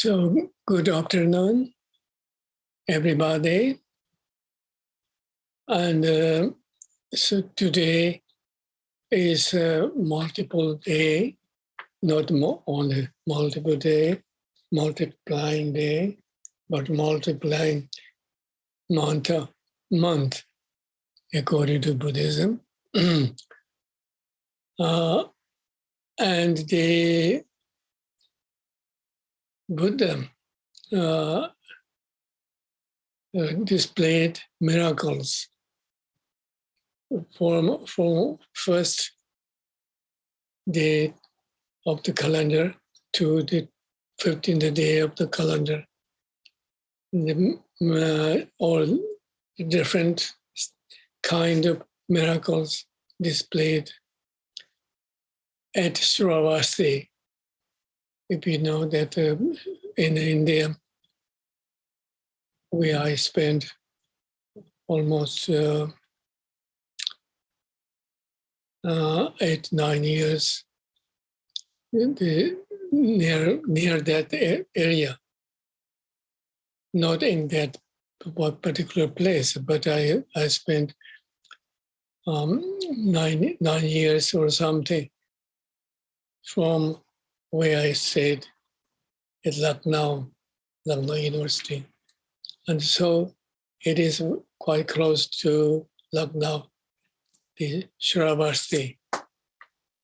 So, good afternoon, everybody. And so today is a multiple day, not only multiple day, multiplying day, but multiplying month according to Buddhism. And the Buddha displayed miracles from first day of the calendar to the 15th day of the calendar. All different kind of miracles displayed at Sravasti. If you know that in India, where I spent almost 8-9 years near that area, not in that particular place, but I spent 9 years or something from where I stayed at Lucknow University. And so it is quite close to Lucknow, the Sravasti,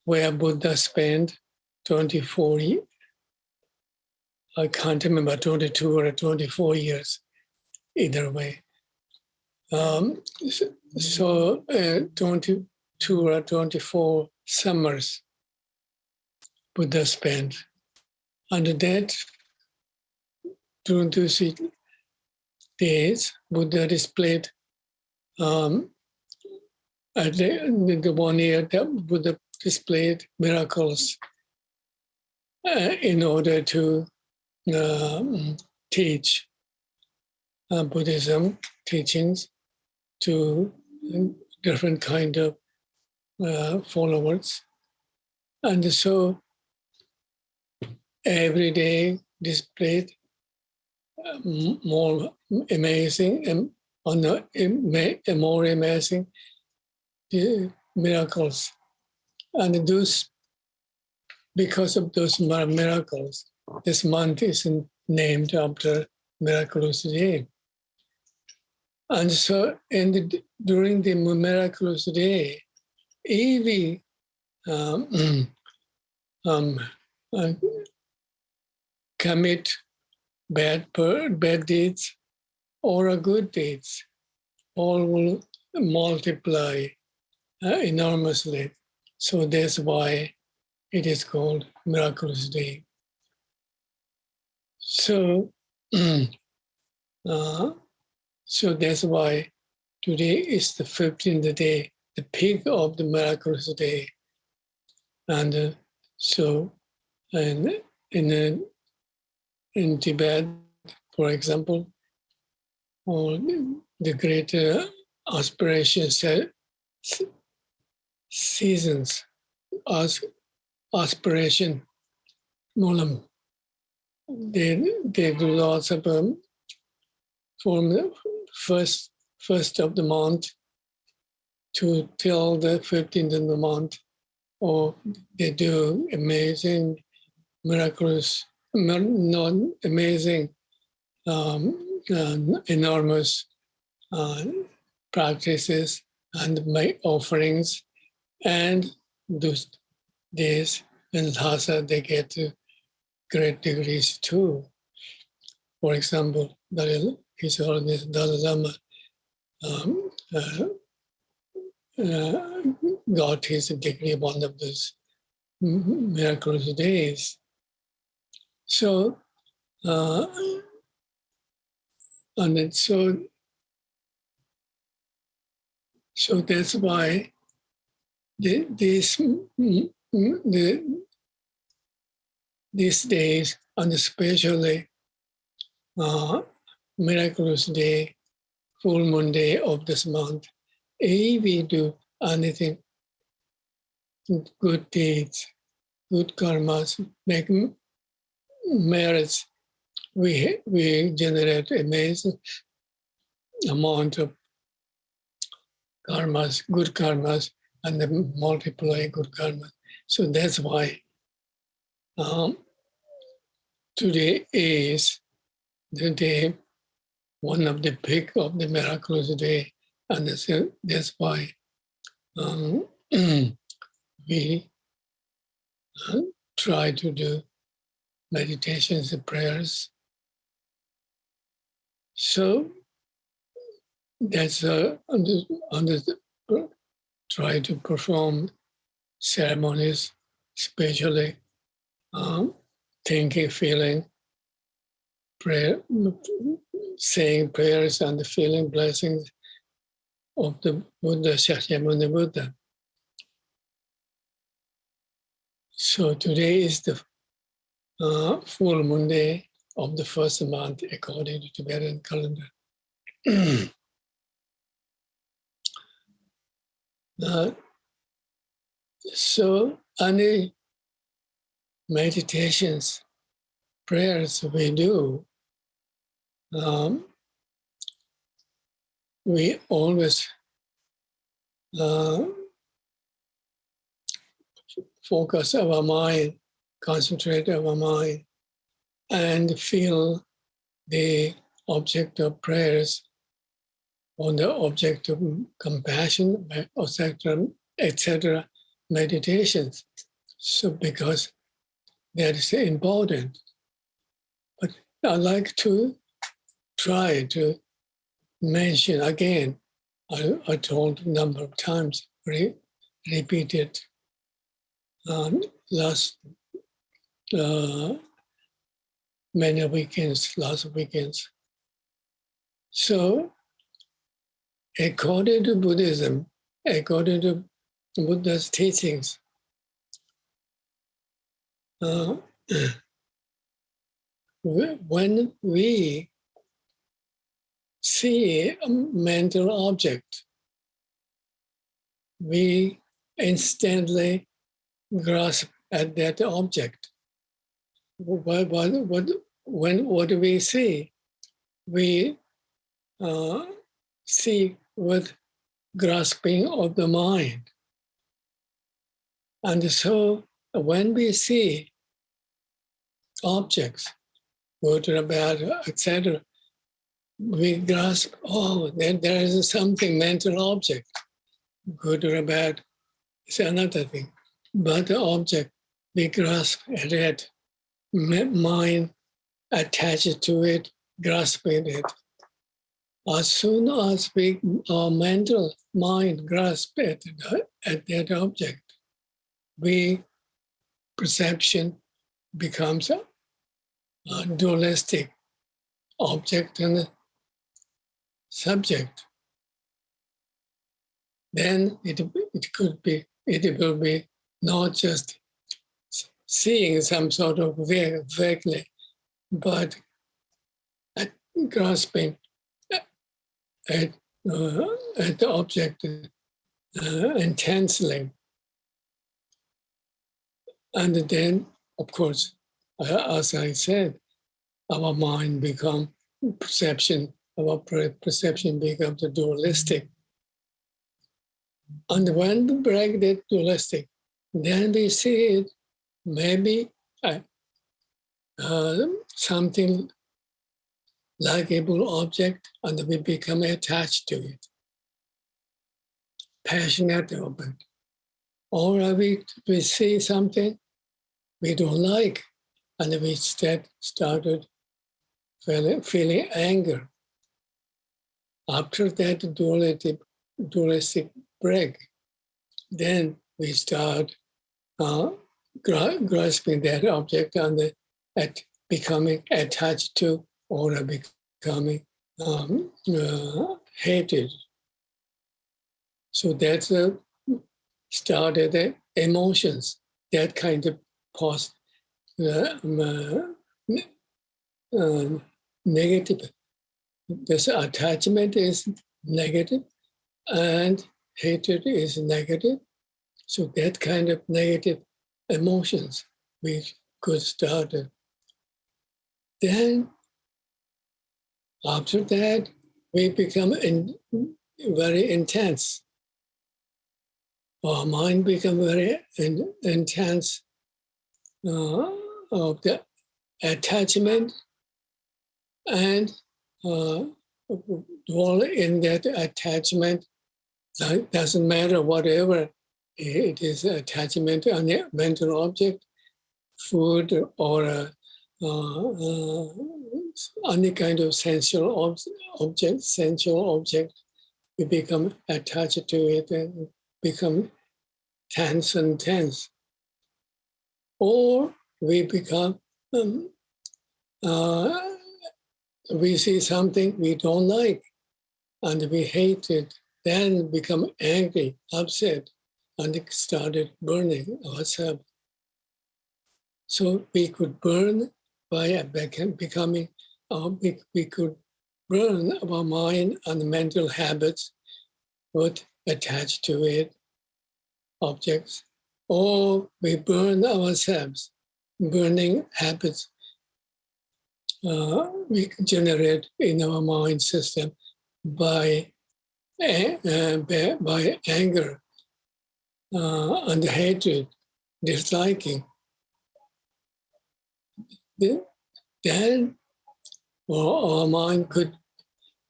where Buddha spent 24 years. I can't remember, 22 or 24 years, either way. So 22 or 24 summers Buddha spent. And that, during those days, Buddha displayed at the 1 year that Buddha displayed miracles in order to teach Buddhism teachings to different kind of followers. And so every day displayed more amazing and more amazing miracles. And those, because of those miracles, this month is named after Miraculous Day. And so during the Miraculous Day, if we commit bad deeds or good deeds, all will multiply enormously. So that's why it is called Miraculous Day. So, so that's why today is the 15th day, the peak of the Miraculous Day. And so, in Tibet, for example, or the great Aspirations seasons, Aspiration, Molam, they do lots of from the first of the month till the 15th of the month, or they do amazing, miraculous, not amazing, enormous practices and make offerings, and those days in Lhasa they get great degrees too. For example, His Holiness Dalai Lama got his degree one of those miraculous days. So, and so that's why these days, and especially Miraculous Day, full moon day of this month, if we do anything, good deeds, good karmas, make merits we generate amazing amount of karmas, good karmas, and then multiply good karmas. So that's why today is the day, one of the peak of the miraculous day, and that's why we try to do meditations and prayers. So that's try to perform ceremonies, especially thinking, feeling, prayer, saying prayers and feeling blessings of the Buddha, Shakyamuni Buddha. So today is the full moon day of the first month according to Tibetan calendar. So any meditations, prayers we do, we always focus our mind, concentrate our mind, and feel the object of prayers on the object of compassion, etc., meditations. So because that is important. But I like to try to mention again, I told a number of times, repeated last many weekends, last weekends. So according to Buddhism, according to Buddha's teachings, when we see a mental object, we instantly grasp at that object. What do we see? We see with grasping of the mind. And so when we see objects, good or bad, etc., we grasp, oh, there is something, mental object, good or bad, it's another thing. But the object, we grasp at it, mind attached to it, grasping it. As soon as our mental mind grasps at that object, perception becomes a dualistic object and subject. Then it will be not just seeing some sort of vaguely, but grasping at the object intensely. And then, of course, as I said, our mind becomes perception, our perception becomes dualistic. And when we break that dualistic, then we see it maybe something likable object, and we become attached to it, passionate about it. Or we see something we don't like, and we started feeling anger. After that dualistic break, then we start grasping that object and becoming attached to or becoming hated. So that's started emotions, that kind of negative. This attachment is negative and hatred is negative. So that kind of negative emotions we could start. Then After that, we become very intense. Our mind becomes very intense of the attachment and dwell in that attachment. It doesn't matter whatever it is, attachment on a mental object, food, or any kind of sensual object, we become attached to it and become tense and tense. Or we become, we see something we don't like and we hate it, then become angry, upset, and started burning ourselves. So we could burn by becoming, we could burn our mind and mental habits, what attached to it, objects, or we burn ourselves, burning habits we generate in our mind system by anger and hatred, disliking. Then our mind could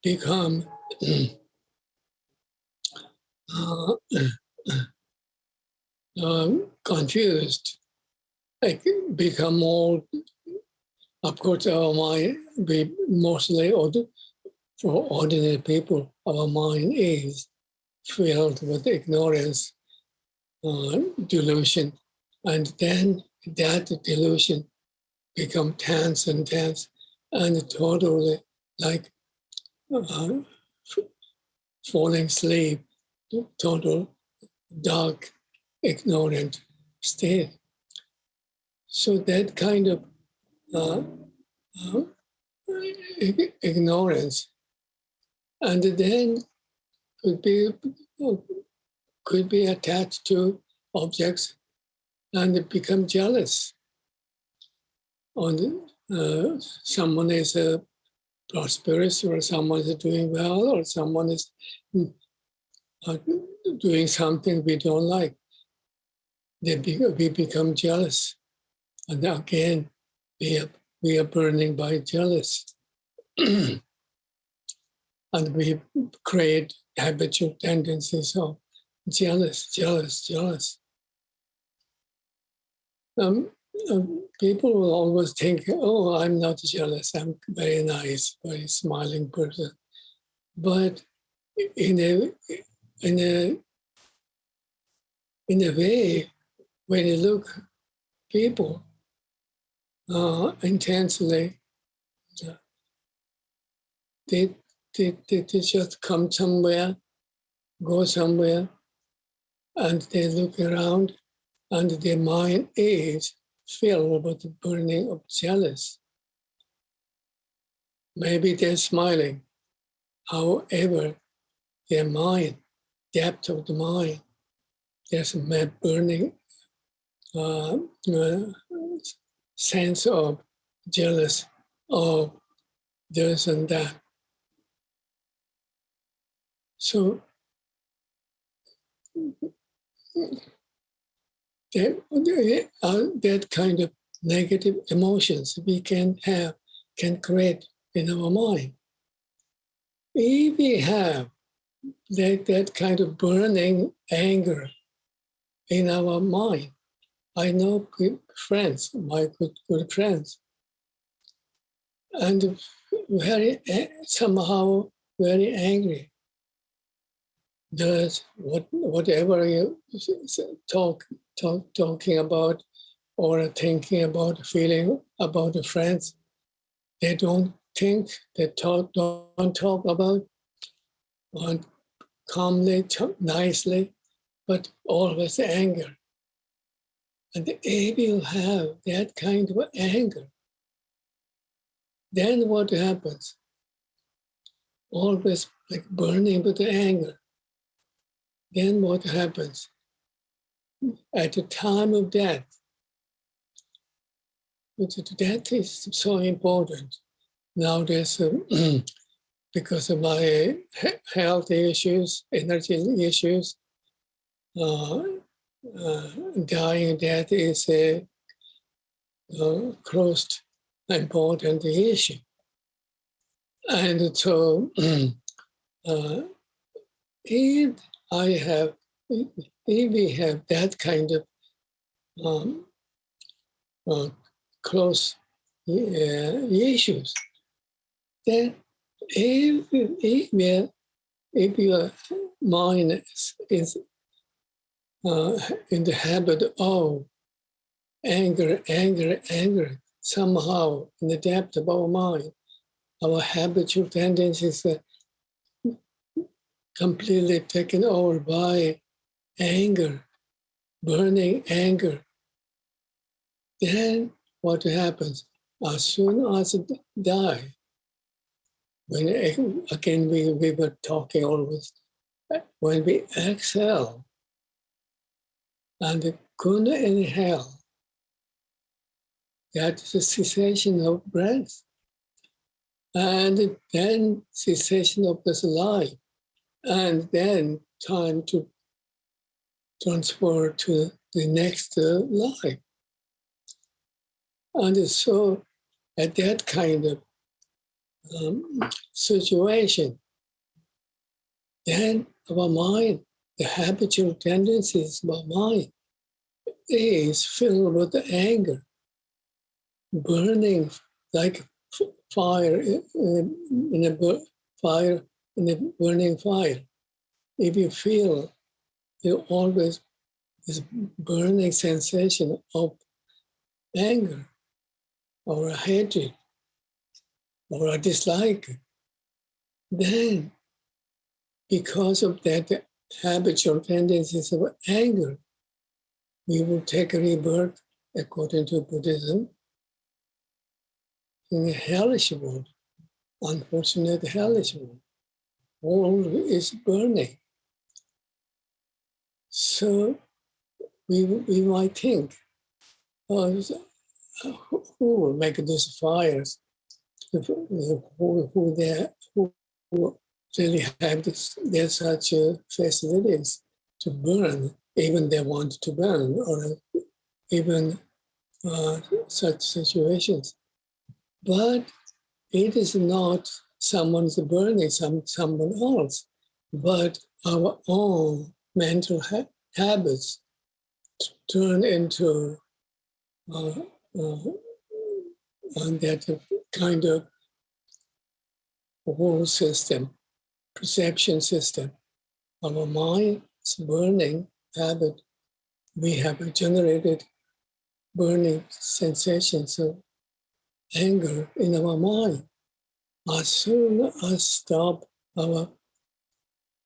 become confused, like become more, of course, our mind, we mostly, for ordinary people, our mind is filled with ignorance, delusion, and then that delusion become tense and totally like falling asleep, total dark, ignorant state. So that kind of ignorance, and then could be attached to objects and become jealous. Someone is prosperous, or someone is doing well, or someone is doing something we don't like. We become jealous, and again we are burning by jealous, and we create habitual tendencies of jealous. People will always think, "Oh, I'm not jealous. I'm very nice, very smiling person." But in a way, when you look people intensely, they just come somewhere, go somewhere, and they look around, and their mind is filled with the burning of jealous. Maybe they're smiling. However, their mind, depth of the mind, there's a burning sense of jealous of this and that. So that kind of negative emotions we can create in our mind. If we have that kind of burning anger in our mind, I know friends, my good friends, and somehow very angry. Does whatever you talking about or thinking about, feeling about the friends, they don't think, they don't talk about, calmly, nicely, but always anger. And if you have that kind of anger, then what happens? Always like burning with anger. Then what happens? At the time of death, which death is so important. Now there's because of my health issues, energy issues, dying death is a close important issue. And so if we have that kind of close issues, then if your mind is in the habit of anger, somehow in the depth of our mind, our habitual tendencies are completely taken over by anger, burning anger. Then what happens? As soon as it dies, when again we were talking always, when we exhale and couldn't inhale, that is a cessation of breath. And then cessation of this life. And then time to transfer to the next life. And so at that kind of situation, then our mind, the habitual tendencies of our mind is filled with anger, burning like fire in a burning fire. If you feel you always this burning sensation of anger or a hatred or a dislike, then because of that habitual tendencies of anger, we will take a rebirth according to Buddhism in a hellish world, unfortunate hellish world. All is burning. So we might think, oh, who will make those fires? Who really have their such facilities to burn, even they want to burn, or even such situations. But it is not someone's burning someone else, but our own mental habits turn into that kind of whole system, perception system. Our mind's burning habit, we have generated burning sensations of anger in our mind. As soon as stop our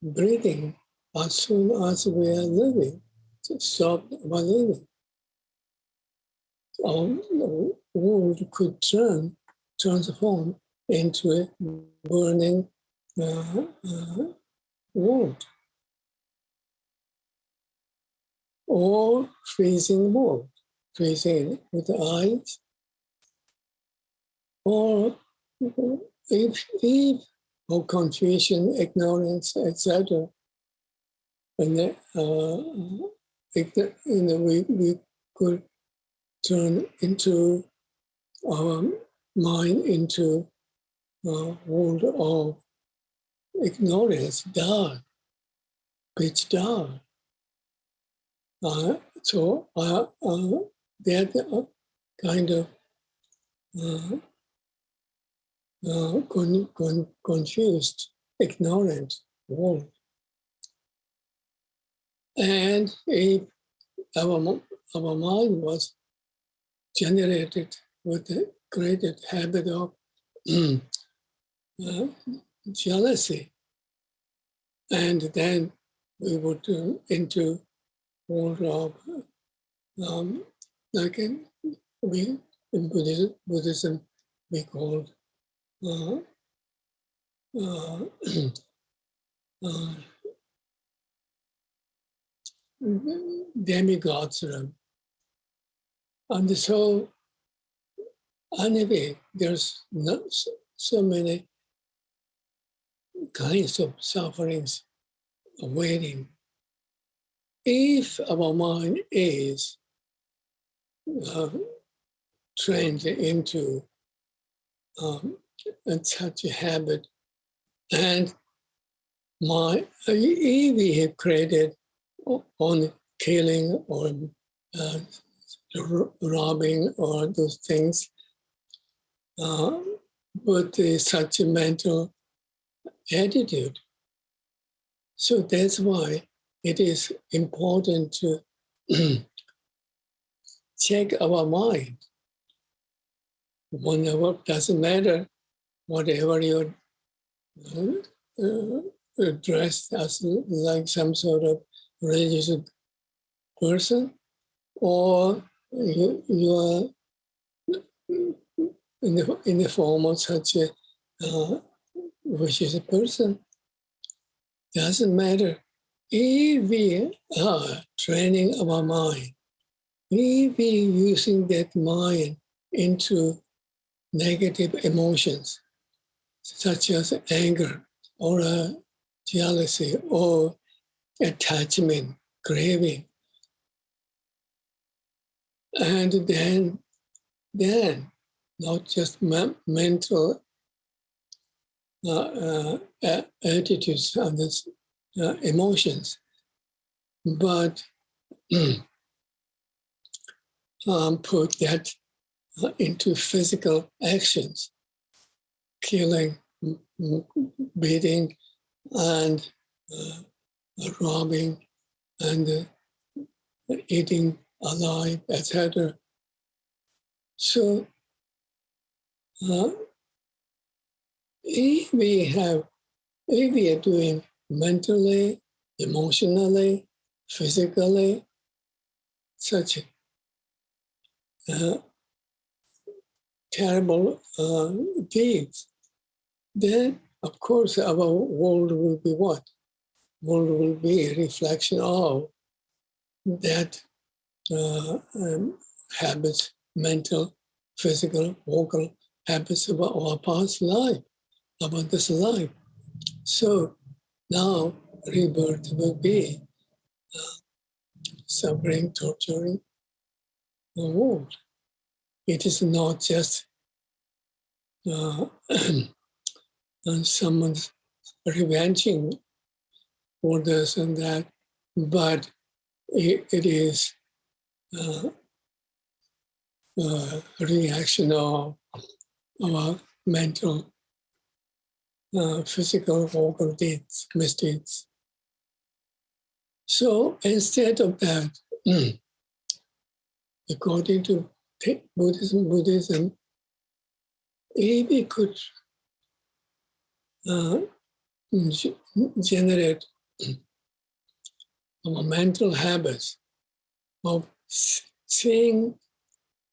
breathing, as soon as we are living, stop our living, our world could transform into a burning world, or freezing world, freezing with the eyes, or if or confusion, ignorance, etc. And we could turn into our mind into a world of ignorance, dark, pitch dark. So that kind of confused, ignorant world. And if our mind was generated with the great habit of jealousy, and then we would turn into world of like in Buddhism we called demigods. And so anyway, there's not so many kinds of sufferings awaiting. If our mind is trained into such a habit, and if we have created on killing or robbing or those things, with such a mental attitude. So that's why it is important to check our mind. Whenever, doesn't matter, whatever you're dressed as like some sort of religious person, or you are in the form of such a vicious person, doesn't matter. If we are training our mind, if we are using that mind into negative emotions, such as anger or jealousy or attachment, craving, and then not just mental attitudes and emotions, but put that into physical actions, killing, beating, and robbing, and eating alive, etc. So if we are doing mentally, emotionally, physically, such terrible deeds, then of course our world will be what? World will be a reflection of that habits, mental, physical, vocal habits of our past life, about this life. So now rebirth will be suffering, torturing the world. It is not just someone's revenging for this and that, but it is a reaction of our mental, physical, vocal deeds, misdeeds. So instead of that, according to Buddhism, if we could generate our mental habits of seeing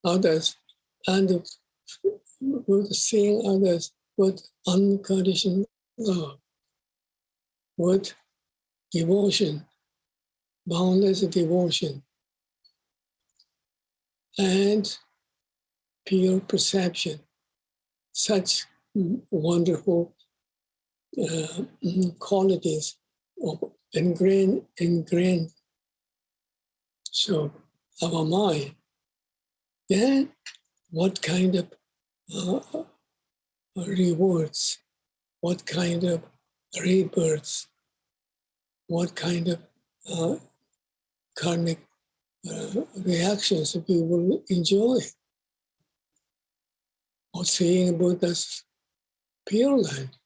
others and seeing others with unconditional love, with devotion, boundless devotion, and pure perception, such wonderful qualities of ingrained. So our mind, then what kind of rewards, what kind of rebirths, what kind of karmic reactions we will enjoy, or seeing Buddha's Pure Land,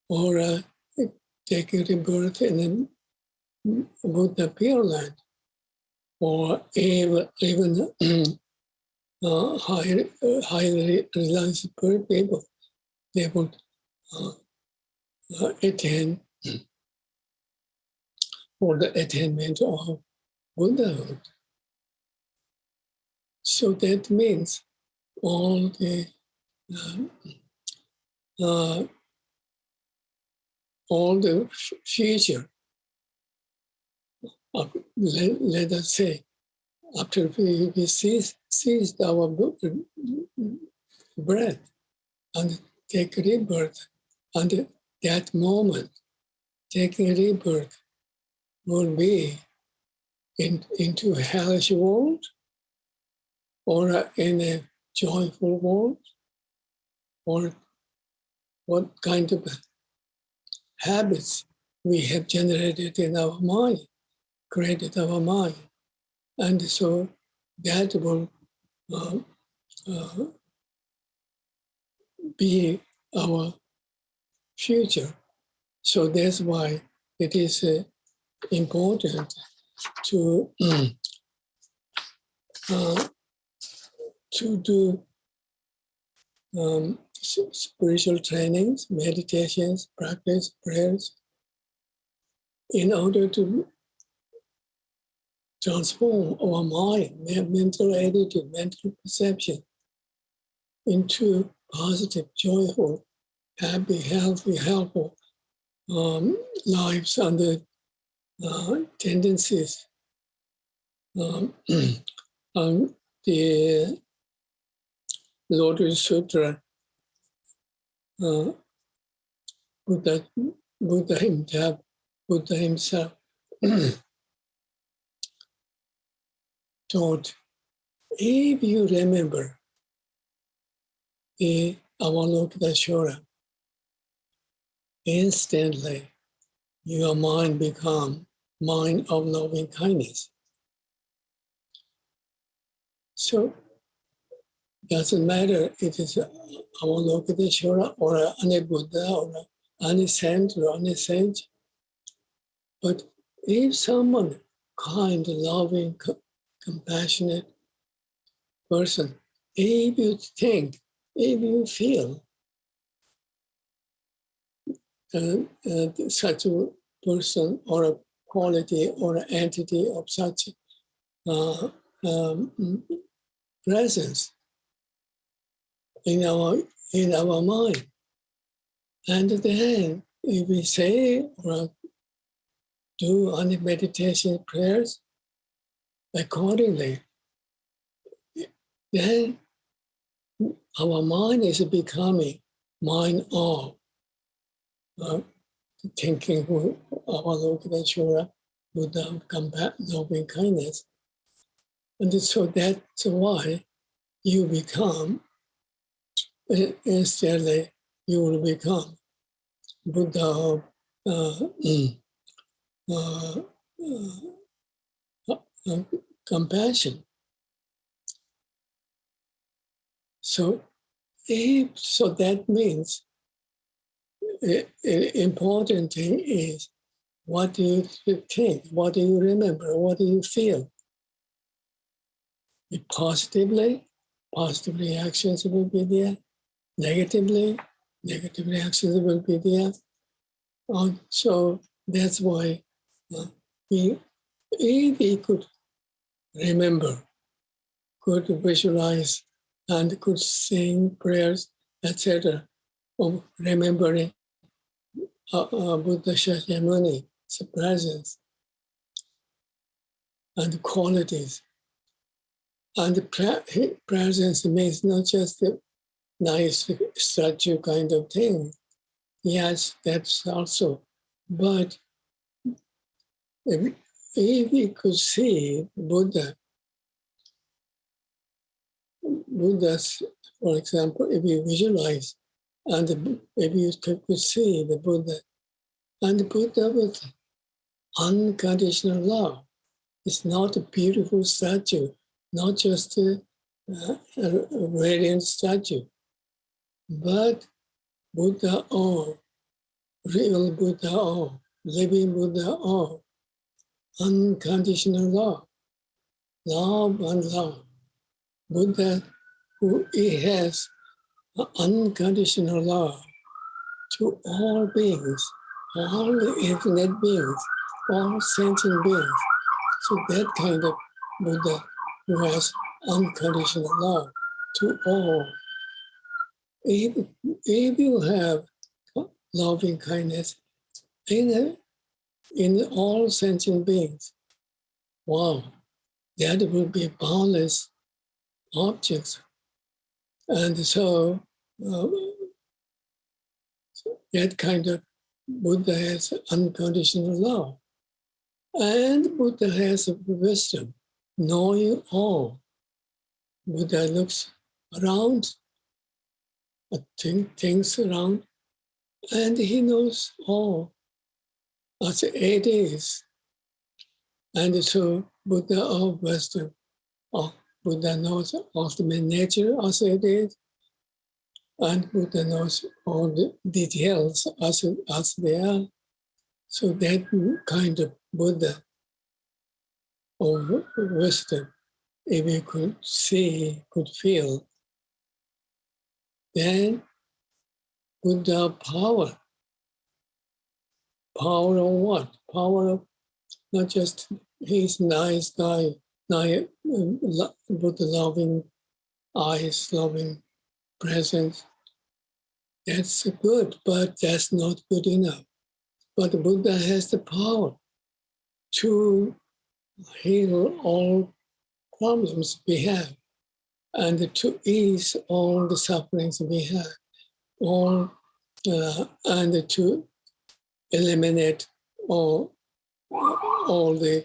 or taking rebirth in the Buddha Pure Land, or even highly realized people, they would attain for the attainment of Buddhahood. So that means all the future, let us say, after we ceased our breath and take rebirth, and that moment, taking rebirth will be into a hellish world or in a joyful world, or what kind of habits we have generated in our mind, created our mind. And so that will be our future. So that's why it is important to do spiritual trainings, meditations, practice, prayers, in order to transform our mind, mental attitude, mental perception into positive, joyful, happy, healthy, helpful lives under tendencies. The Lotus Sutra, Buddha himself taught, if you remember the Avalokiteshvara, instantly your mind becomes mind of loving kindness. So doesn't matter if it's Avalokiteshvara or any Buddha or any saint or any sage, but if someone kind, loving, compassionate person, if you think, if you feel such a person or a quality or an entity of such presence in our mind, and then if we say or do any meditation prayers accordingly, then our mind is becoming mind of thinking Avalokiteshvara, Buddha, loving kindness. And so that's why you become, instantly you will become Buddha of compassion. So that means the important thing is, what do you think? What do you remember? What do you feel? If positive reactions will be there. Negative reactions will be there. So that's why if we could remember, could visualize, and could sing prayers, etc., of remembering Buddha Shakyamuni, presence and qualities. And the presence means not just a nice statue kind of thing. Yes, that's also. But if we could see Buddha's, for example, if you visualize, and if you could see the Buddha, and the Buddha with unconditional love. It's not a beautiful statue, not just a radiant statue, but Buddha all, real Buddha all, living Buddha all, unconditional love, love and love. Buddha, who has unconditional love to all beings, all the infinite beings, all sentient beings. So that kind of Buddha who has unconditional love to all. If you have loving kindness in all sentient beings, wow, that will be boundless objects. And so that kind of Buddha has unconditional love. And Buddha has wisdom, knowing all. Buddha looks around, things around, and he knows all as it is. And so Buddha of wisdom, Buddha knows ultimate nature as it is, and Buddha knows all the details as they are. So that kind of Buddha of wisdom, if you could see, could feel, then Buddha power. Power of what? Power of not just his nice guy, Buddha loving eyes, loving presence. That's good, but that's not good enough. But Buddha has the power to heal all problems we have and to ease all the sufferings we have, and to eliminate all the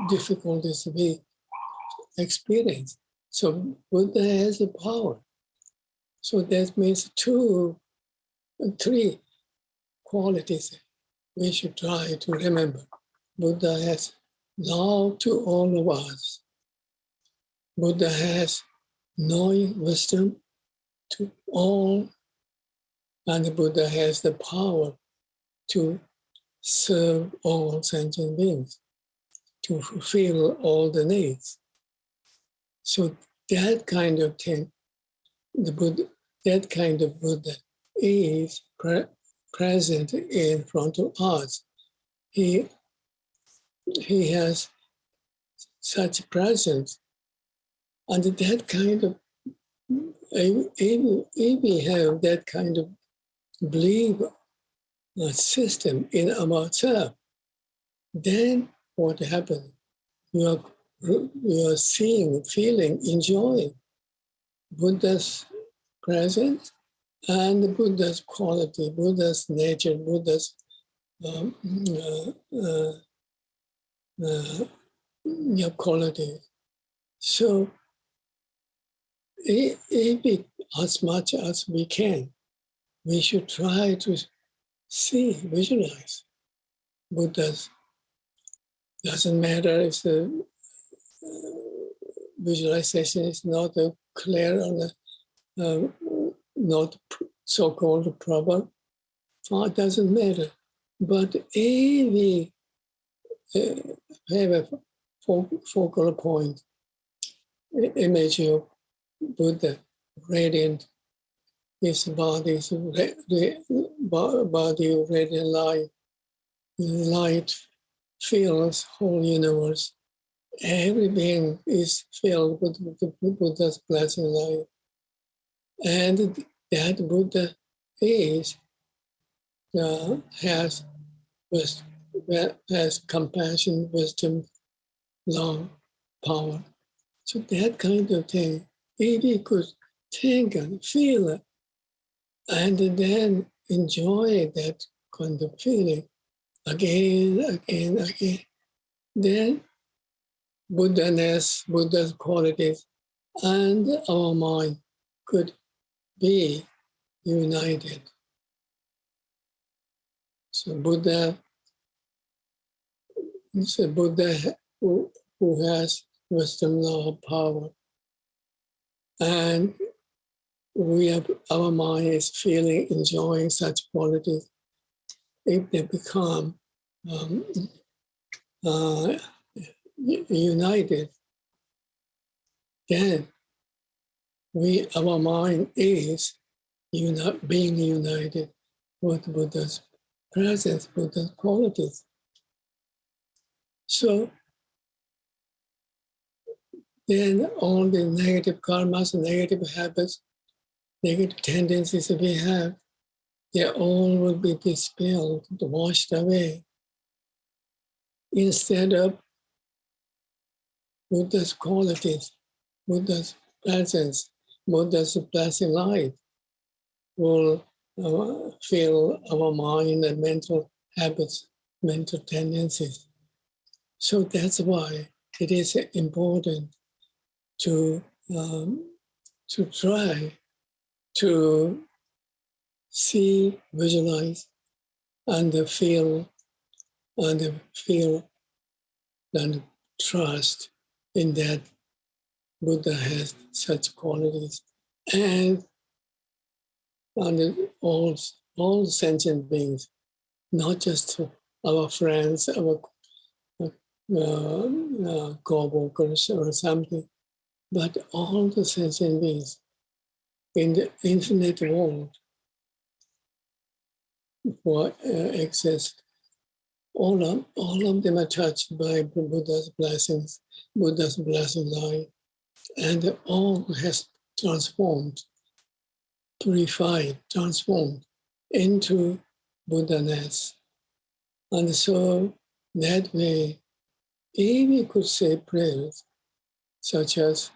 difficulties we experience. So Buddha has the power. So that means 2 and 3 qualities we should try to remember. Buddha has love to all of us. Buddha has knowing wisdom to all, and Buddha has the power to serve all sentient beings, to fulfill all the needs. So that kind of thing, that kind of Buddha is present in front of us. He has such presence, and that kind of, if we have that kind of belief system in ourselves, then what happens? You are seeing, feeling, enjoying Buddha's presence and Buddha's quality, Buddha's nature, Buddha's quality. So, as much as we can, we should try to visualize Buddha's. Doesn't matter if the visualization is not clear or not so-called proper. It doesn't matter. But if we have a focal point, image of Buddha, radiant, his body is body of radiant light. Light fills whole universe. Every being is filled with Buddha's blessed light. And that Buddha has compassion, wisdom, love, power. So that kind of thing, if we could think and feel it, and then enjoy that kind of feeling again, then Buddha's qualities, and our mind could be united. So Buddha who has wisdom, love, power, and our mind is feeling, enjoying such qualities. If they become united, then our mind is being united with Buddha's presence, Buddha's qualities. So then all the negative karmas, negative habits, negative tendencies that we have, they all will be dispelled, washed away. Instead of Buddha's qualities, Buddha's presence, Buddha's blessed light will feel our mind and mental habits, mental tendencies. So that's why it is important to try to see, visualize, and feel and trust in that Buddha has such qualities, and all sentient beings, not just our friends, our co-workers or something, but all the sentient beings in the infinite world for exist. All of them are touched by Buddha's blessings, Buddha's blessed life, and all has transformed, purified, transformed into Buddha-ness. And so that way, if we could say prayers such as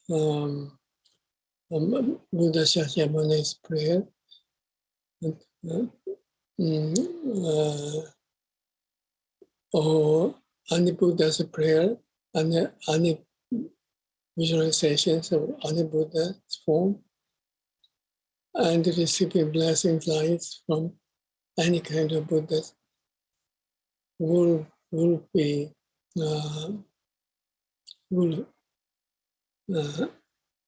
Buddha Shakyamuni's prayer, or any Buddha's prayer, any visualizations of any Buddha's form, and receiving blessings, lights from any kind of Buddha will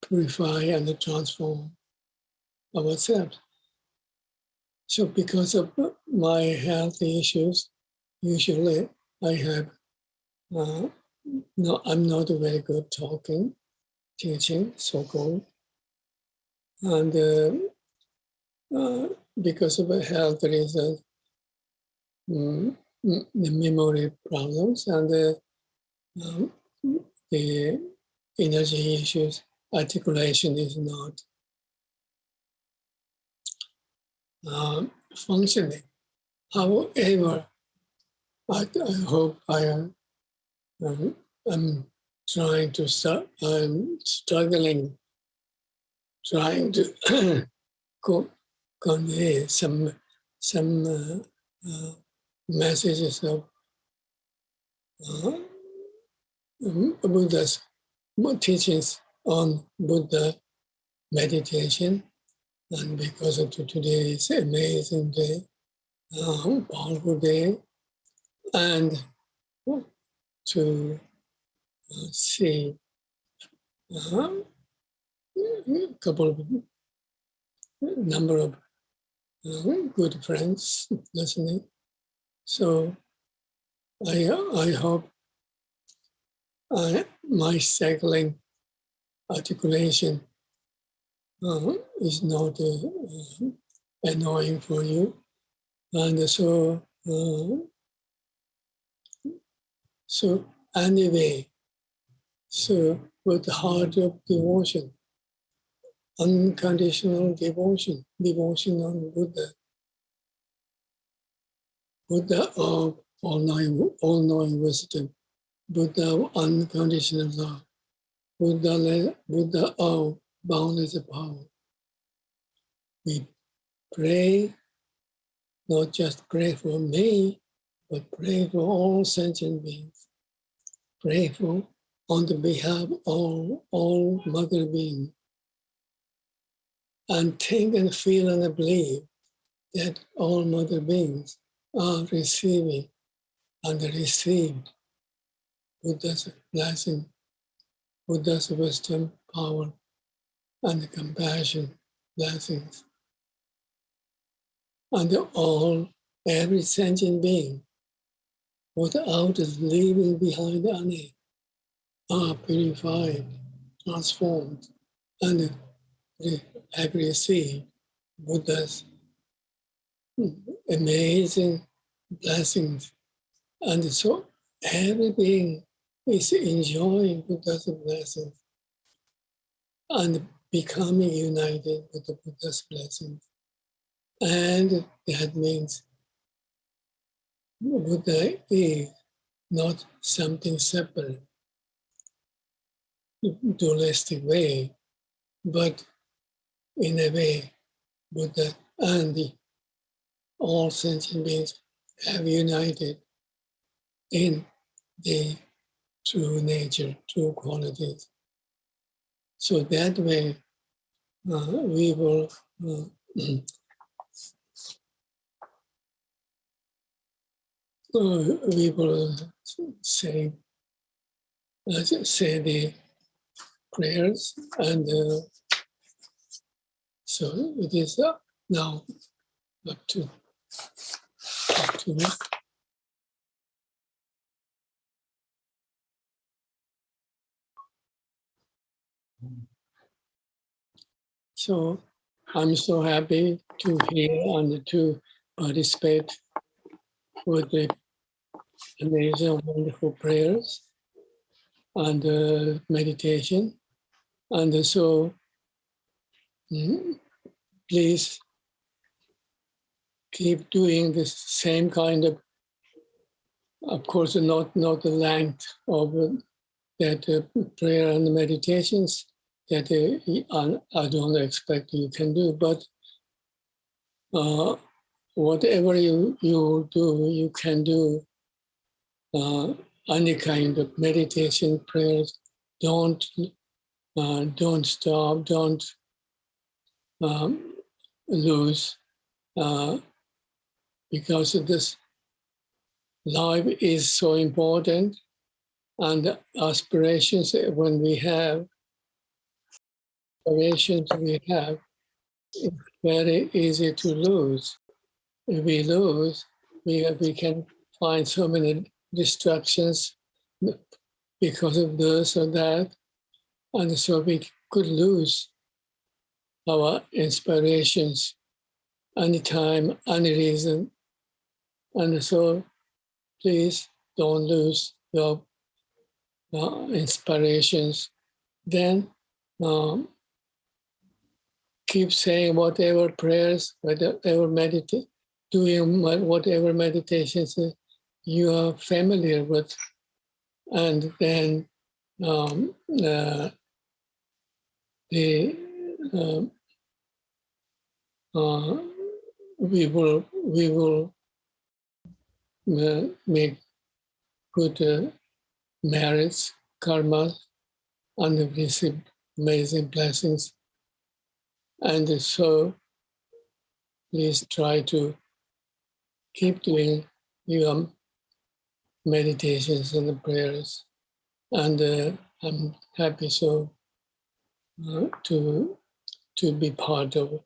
purify and transform ourselves. So because of my health issues, usually I have, I'm not very good talking, teaching, so-called. And because of health reasons, the memory problems and the energy issues, articulation is not functioning. However, I hope I'm trying to start, I'm struggling, trying to convey some messages of Buddha's teachings on Buddha meditation. And because of today's amazing day, powerful day, and to see a number of good friends listening. So I hope my cycling articulation is not annoying for you. And so anyway, so with the heart of devotion, unconditional devotion on Buddha, Buddha of all-knowing wisdom, Buddha of unconditional love, Buddha of boundless power. We pray, not just pray for me, but pray for all sentient beings. Pray for on the behalf of all mother beings. And think and feel and believe that all mother beings are receiving and received Buddha's blessing, Buddha's wisdom, power, and compassion blessings. And every sentient being, without leaving behind any, are purified, transformed, and have received Buddha's amazing blessings. And so every being is enjoying Buddha's blessings and becoming united with the Buddha's blessings. And that means Buddha is not something separate, dualistic way, but in a way, Buddha and all sentient beings have united in the true nature, true qualities. So that way, we will say the prayers, and so it is now up to me. So I'm so happy to hear and to participate with the amazing, wonderful prayers and meditation. And so please keep doing the same kind of course, not the length of that prayer and the meditations that I don't expect you can do, but whatever you do, you can do any kind of meditation prayers. Don't stop, don't lose, because of this life is so important, and aspirations, when we have aspirations it's very easy to lose. If we lose, we can find so many distractions because of this or that, and so we could lose our inspirations anytime, any reason. And so please don't lose your inspirations. Then keep saying whatever prayers, whatever doing whatever meditations you are familiar with, and then we will make good merits, karma, and receive amazing blessings. And so please try to keep doing your meditations and the prayers. And I'm happy to be part of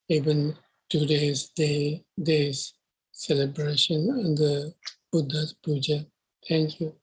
even today's day's celebration and the Buddha's puja. Thank you.